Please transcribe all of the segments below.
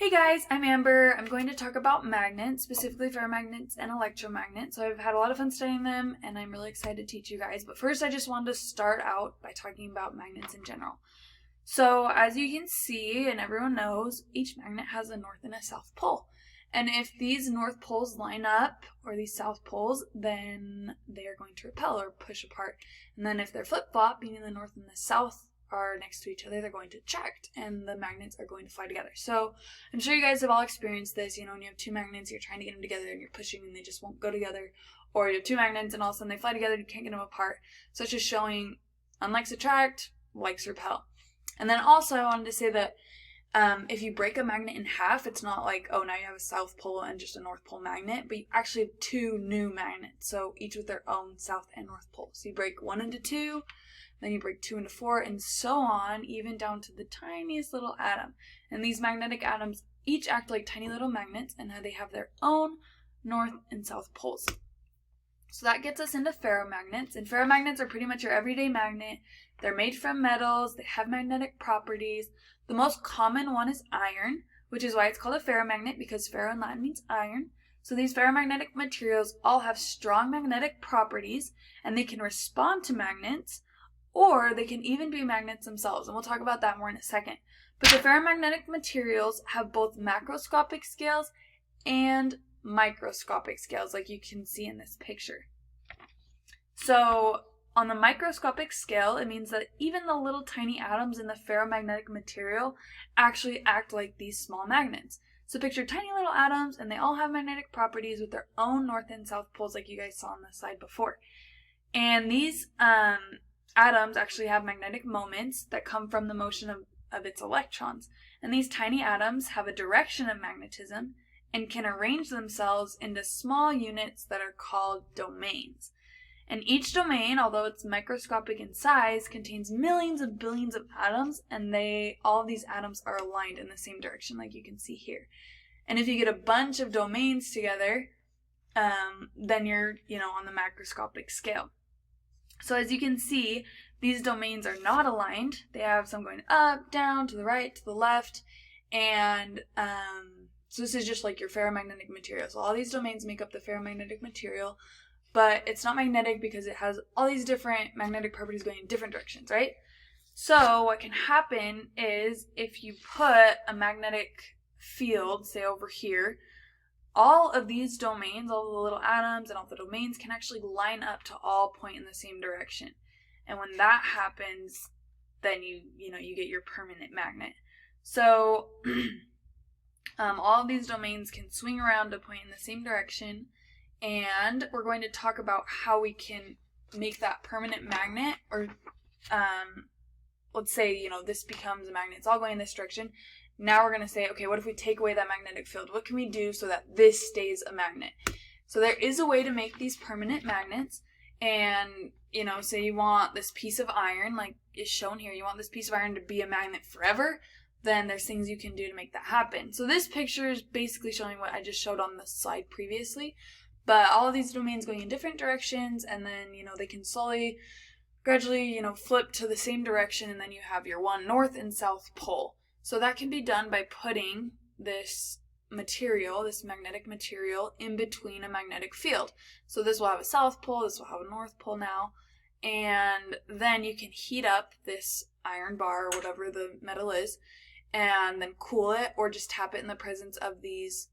Hey guys, I'm Amber. I'm going to talk about magnets, specifically ferromagnets and electromagnets. So I've had a lot of fun studying them and I'm really excited to teach you guys. But first I just wanted to start out by talking about magnets in general. So as you can see and everyone knows, each magnet has a north and a south pole. And if these north poles line up, or these south poles, then they are going to repel or push apart. And then if they're flip-flop, meaning the north and the south are next to each other, they're going to attract and the magnets are going to fly together. So I'm sure you guys have all experienced this, when you have two magnets, you're trying to get them together and you're pushing and they just won't go together. Or you have two magnets and all of a sudden they fly together and you can't get them apart. So it's just showing unlikes attract, likes repel. And then also I wanted to say that if you break a magnet in half, it's not like, oh, now you have a south pole and just a north pole magnet, but you actually have two new magnets, so each with their own south and north pole. So you break one into two, then you break two into four, and so on, even down to the tiniest little atom. And these magnetic atoms each act like tiny little magnets, and they have their own north and south poles. So that gets us into ferromagnets, and ferromagnets are pretty much your everyday magnet. They're made from metals, they have magnetic properties. The most common one is iron, which is why it's called a ferromagnet, because ferro in Latin means iron. So these ferromagnetic materials all have strong magnetic properties, and they can respond to magnets, or they can even be magnets themselves, and we'll talk about that more in a second. But the ferromagnetic materials have both macroscopic scales and microscopic scales, like you can see in this picture. So on the microscopic scale, it means that even the little tiny atoms in the ferromagnetic material actually act like these small magnets. So picture tiny little atoms, and they all have magnetic properties with their own north and south poles, like you guys saw on the slide before. And these atoms actually have magnetic moments that come from the motion of its electrons. And these tiny atoms have a direction of magnetism and can arrange themselves into small units that are called domains. And each domain, although it's microscopic in size, contains millions of billions of atoms, and all of these atoms are aligned in the same direction, like you can see here. And if you get a bunch of domains together, then you're, on the macroscopic scale. So as you can see, these domains are not aligned. They have some going up, down, to the right, to the left, and so this is just like your ferromagnetic material. So all these domains make up the ferromagnetic material, but it's not magnetic because it has all these different magnetic properties going in different directions, right? So what can happen is if you put a magnetic field, say over here, all of these domains, all the little atoms and all the domains can actually line up to all point in the same direction. And when that happens, then you get your permanent magnet. So all of these domains can swing around to point in the same direction. And we're going to talk about how we can make that permanent magnet, or let's say, this becomes a magnet. It's all going in this direction. Now we're going to say, okay, what if we take away that magnetic field? What can we do so that this stays a magnet? So there is a way to make these permanent magnets. And, say you want this piece of iron, like is shown here, you want this piece of iron to be a magnet forever, then there's things you can do to make that happen. So this picture is basically showing what I just showed on the slide previously. But all of these domains going in different directions, and then, they can gradually, flip to the same direction, and then you have your one north and south pole. So that can be done by putting this material, this magnetic material, in between a magnetic field. So this will have a south pole, this will have a north pole now, and then you can heat up this iron bar, or whatever the metal is, and then cool it, or just tap it in the presence of these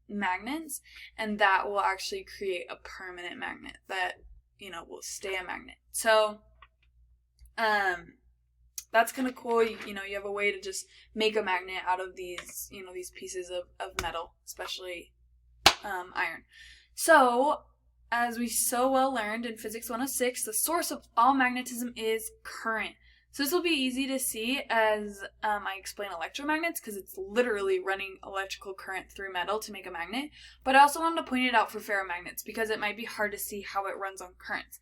magnets, and that will actually create a permanent magnet that will stay a magnet. So that's kind of cool. You have a way to just make a magnet out of these these pieces of metal, especially iron. So as we so well learned in Physics 106, the source of all magnetism is current. So this will be easy to see as I explain electromagnets, because it's literally running electrical current through metal to make a magnet. But I also wanted to point it out for ferromagnets because it might be hard to see how it runs on currents.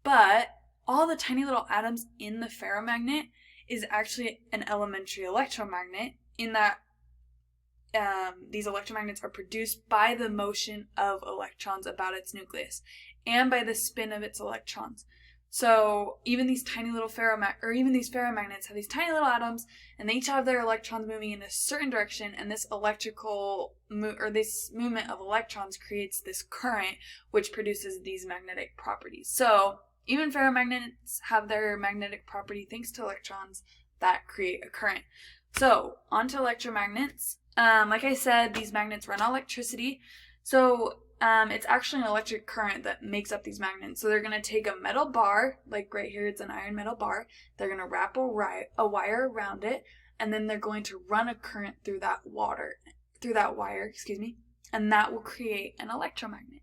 But all the tiny little atoms in the ferromagnet is actually an elementary electromagnet, in that these electromagnets are produced by the motion of electrons about its nucleus and by the spin of its electrons. So even these tiny little ferromagnets have these tiny little atoms, and they each have their electrons moving in a certain direction, and this this movement of electrons creates this current, which produces these magnetic properties. So even ferromagnets have their magnetic property thanks to electrons that create a current. So on to electromagnets. Like I said, these magnets run on electricity. So it's actually an electric current that makes up these magnets. So they're going to take a metal bar, like right here it's an iron metal bar. They're going to wrap a wire around it, and then they're going to run a current through that wire, and that will create an electromagnet.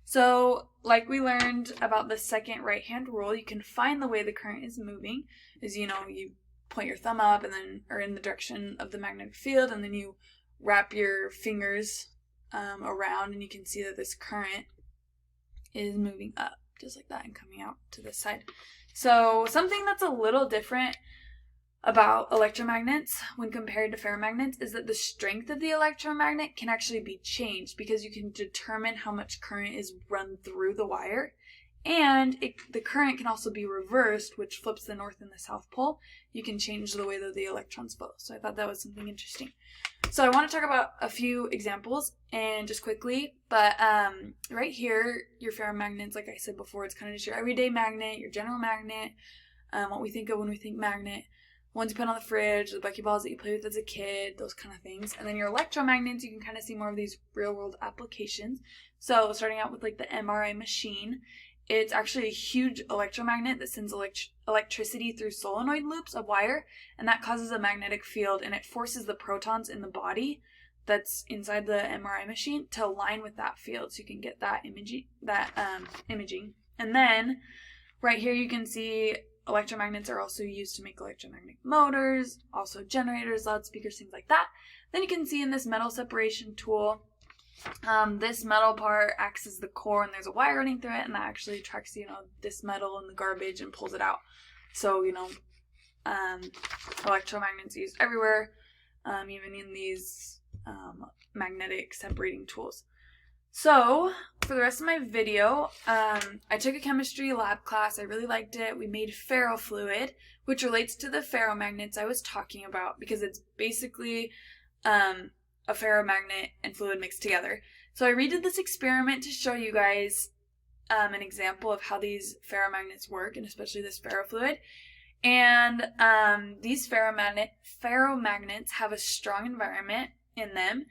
So like we learned about the second right-hand rule, you can find the way the current is moving is, you point your thumb up and then, or in the direction of the magnetic field, and then you wrap your fingers around, and you can see that this current is moving up just like that and coming out to this side. So something that's a little different about electromagnets when compared to ferromagnets is that the strength of the electromagnet can actually be changed, because you can determine how much current is run through the wire, and the current can also be reversed, which flips the north and the south pole. You can change the way that the electrons flow. So I thought that was something interesting. So I want to talk about a few examples and just quickly, but right here, your ferromagnets, like I said before, it's kind of just your everyday magnet, your general magnet, what we think of when we think magnet, ones you put on the fridge, the buckyballs that you play with as a kid, those kind of things. And then your electromagnets, you can kind of see more of these real world applications. So starting out with like the MRI machine, it's actually a huge electromagnet that sends electricity through solenoid loops of wire, and that causes a magnetic field, and it forces the protons in the body that's inside the MRI machine to align with that field, so you can get that imaging. And then right here you can see electromagnets are also used to make electromagnetic motors, also generators, loudspeakers, things like that. Then you can see in this metal separation tool, this metal part acts as the core, and there's a wire running through it, and that actually attracts, this metal in the garbage and pulls it out. So, electromagnets are used everywhere, even in these magnetic separating tools. So, for the rest of my video, I took a chemistry lab class. I really liked it. We made ferrofluid, which relates to the ferromagnets I was talking about, because it's basically a ferromagnet and fluid mixed together. So I redid this experiment to show you guys an example of how these ferromagnets work, and especially this ferrofluid. And these ferromagnets have a strong environment in them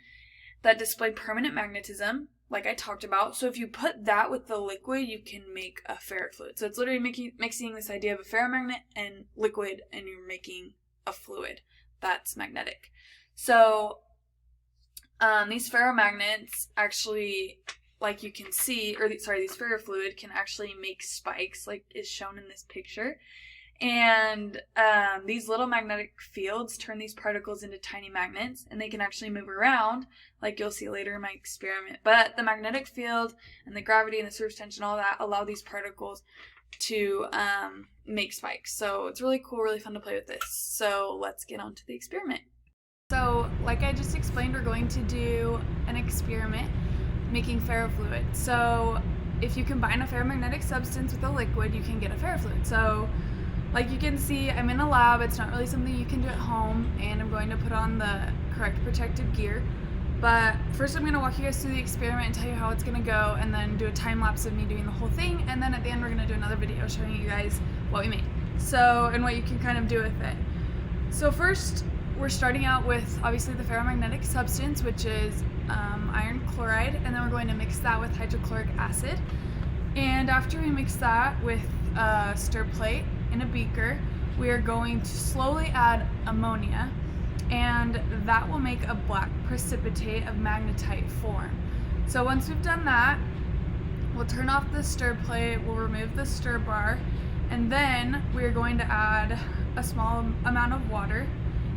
that display permanent magnetism, like I talked about. So if you put that with the liquid, you can make a ferrofluid. So it's literally mixing this idea of a ferromagnet and liquid, and you're making a fluid that's magnetic. So these ferromagnets actually, like you can see, these ferrofluid can actually make spikes, like is shown in this picture. And these little magnetic fields turn these particles into tiny magnets, and they can actually move around, like you'll see later in my experiment. But the magnetic field and the gravity and the surface tension, all that, allow these particles to make spikes. So it's really cool, really fun to play with this. So let's get on to the experiment. So like I just explained, we're going to do an experiment making ferrofluid. So if you combine a ferromagnetic substance with a liquid, you can get a ferrofluid. So like you can see, I'm in a lab. It's not really something you can do at home, and I'm going to put on the correct protective gear. But first I'm going to walk you guys through the experiment and tell you how it's going to go, and then do a time lapse of me doing the whole thing, and then at the end we're going to do another video showing you guys what we made. So, and what you can kind of do with it. So first, we're starting out with obviously the ferromagnetic substance, which is iron chloride, and then we're going to mix that with hydrochloric acid. And after we mix that with a stir plate in a beaker, we are going to slowly add ammonia, and that will make a black precipitate of magnetite form. So once we've done that, we'll turn off the stir plate, we'll remove the stir bar, and then we're going to add a small amount of water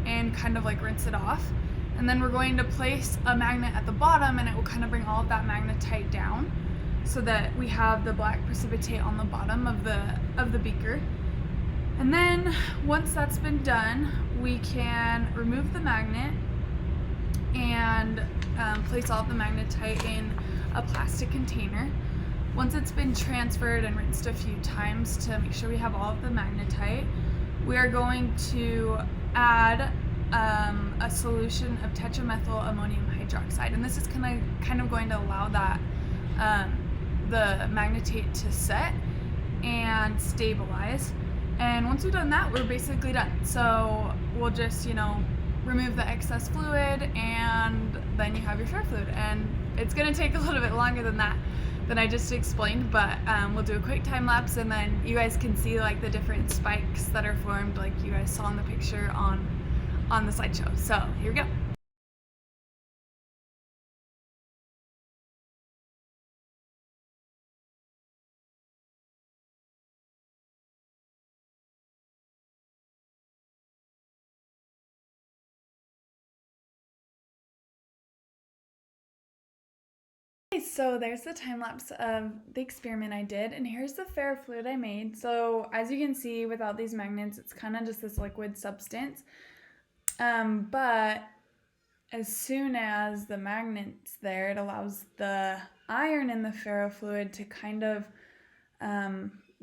and kind of like rinse it off. And then we're going to place a magnet at the bottom, and it will kind of bring all of that magnetite down so that we have the black precipitate on the bottom of the beaker. And then once that's been done, we can remove the magnet and place all of the magnetite in a plastic container. Once it's been transferred and rinsed a few times to make sure we have all of the magnetite, we are going to add a solution of tetramethyl ammonium hydroxide, and this is kind of going to allow that the magnetite to set and stabilize. And once we've done that, we're basically done. So we'll just, remove the excess fluid, and then you have your ferrofluid. And it's going to take a little bit longer than that, than I just explained, but we'll do a quick time lapse, and then you guys can see like the different spikes that are formed, like you guys saw in the picture on the slideshow. So here we go. So there's the time lapse of the experiment I did, and here's the ferrofluid I made. So as you can see, without these magnets, it's kind of just this liquid substance. But as soon as the magnet's there, it allows the iron in the ferrofluid to kind of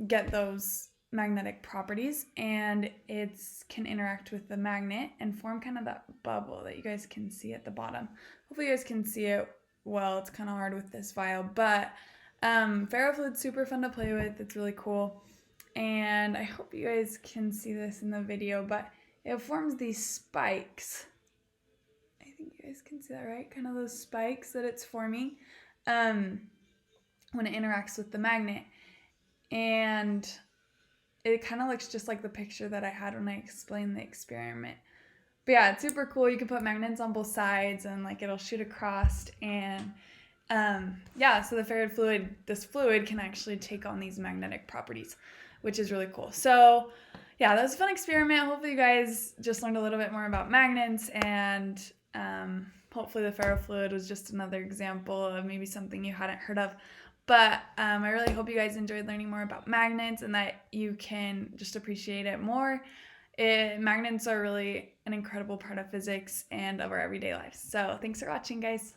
get those magnetic properties, and it can interact with the magnet and form kind of that bubble that you guys can see at the bottom. Hopefully you guys can see it well. It's kind of hard with this vial, but ferrofluid's super fun to play with. It's really cool, and I hope you guys can see this in the video, but it forms these spikes. I think you guys can see that, right? Kind of those spikes that it's forming when it interacts with the magnet, and it kind of looks just like the picture that I had when I explained the experiment. But yeah, it's super cool. You can put magnets on both sides, and like it'll shoot across, and yeah, so the ferrofluid, this fluid can actually take on these magnetic properties, which is really cool. So yeah, that was a fun experiment. Hopefully you guys just learned a little bit more about magnets, and hopefully the ferrofluid was just another example of maybe something you hadn't heard of. But I really hope you guys enjoyed learning more about magnets, and that you can just appreciate it more. Magnets are really an incredible part of physics and of our everyday lives. So thanks for watching, guys.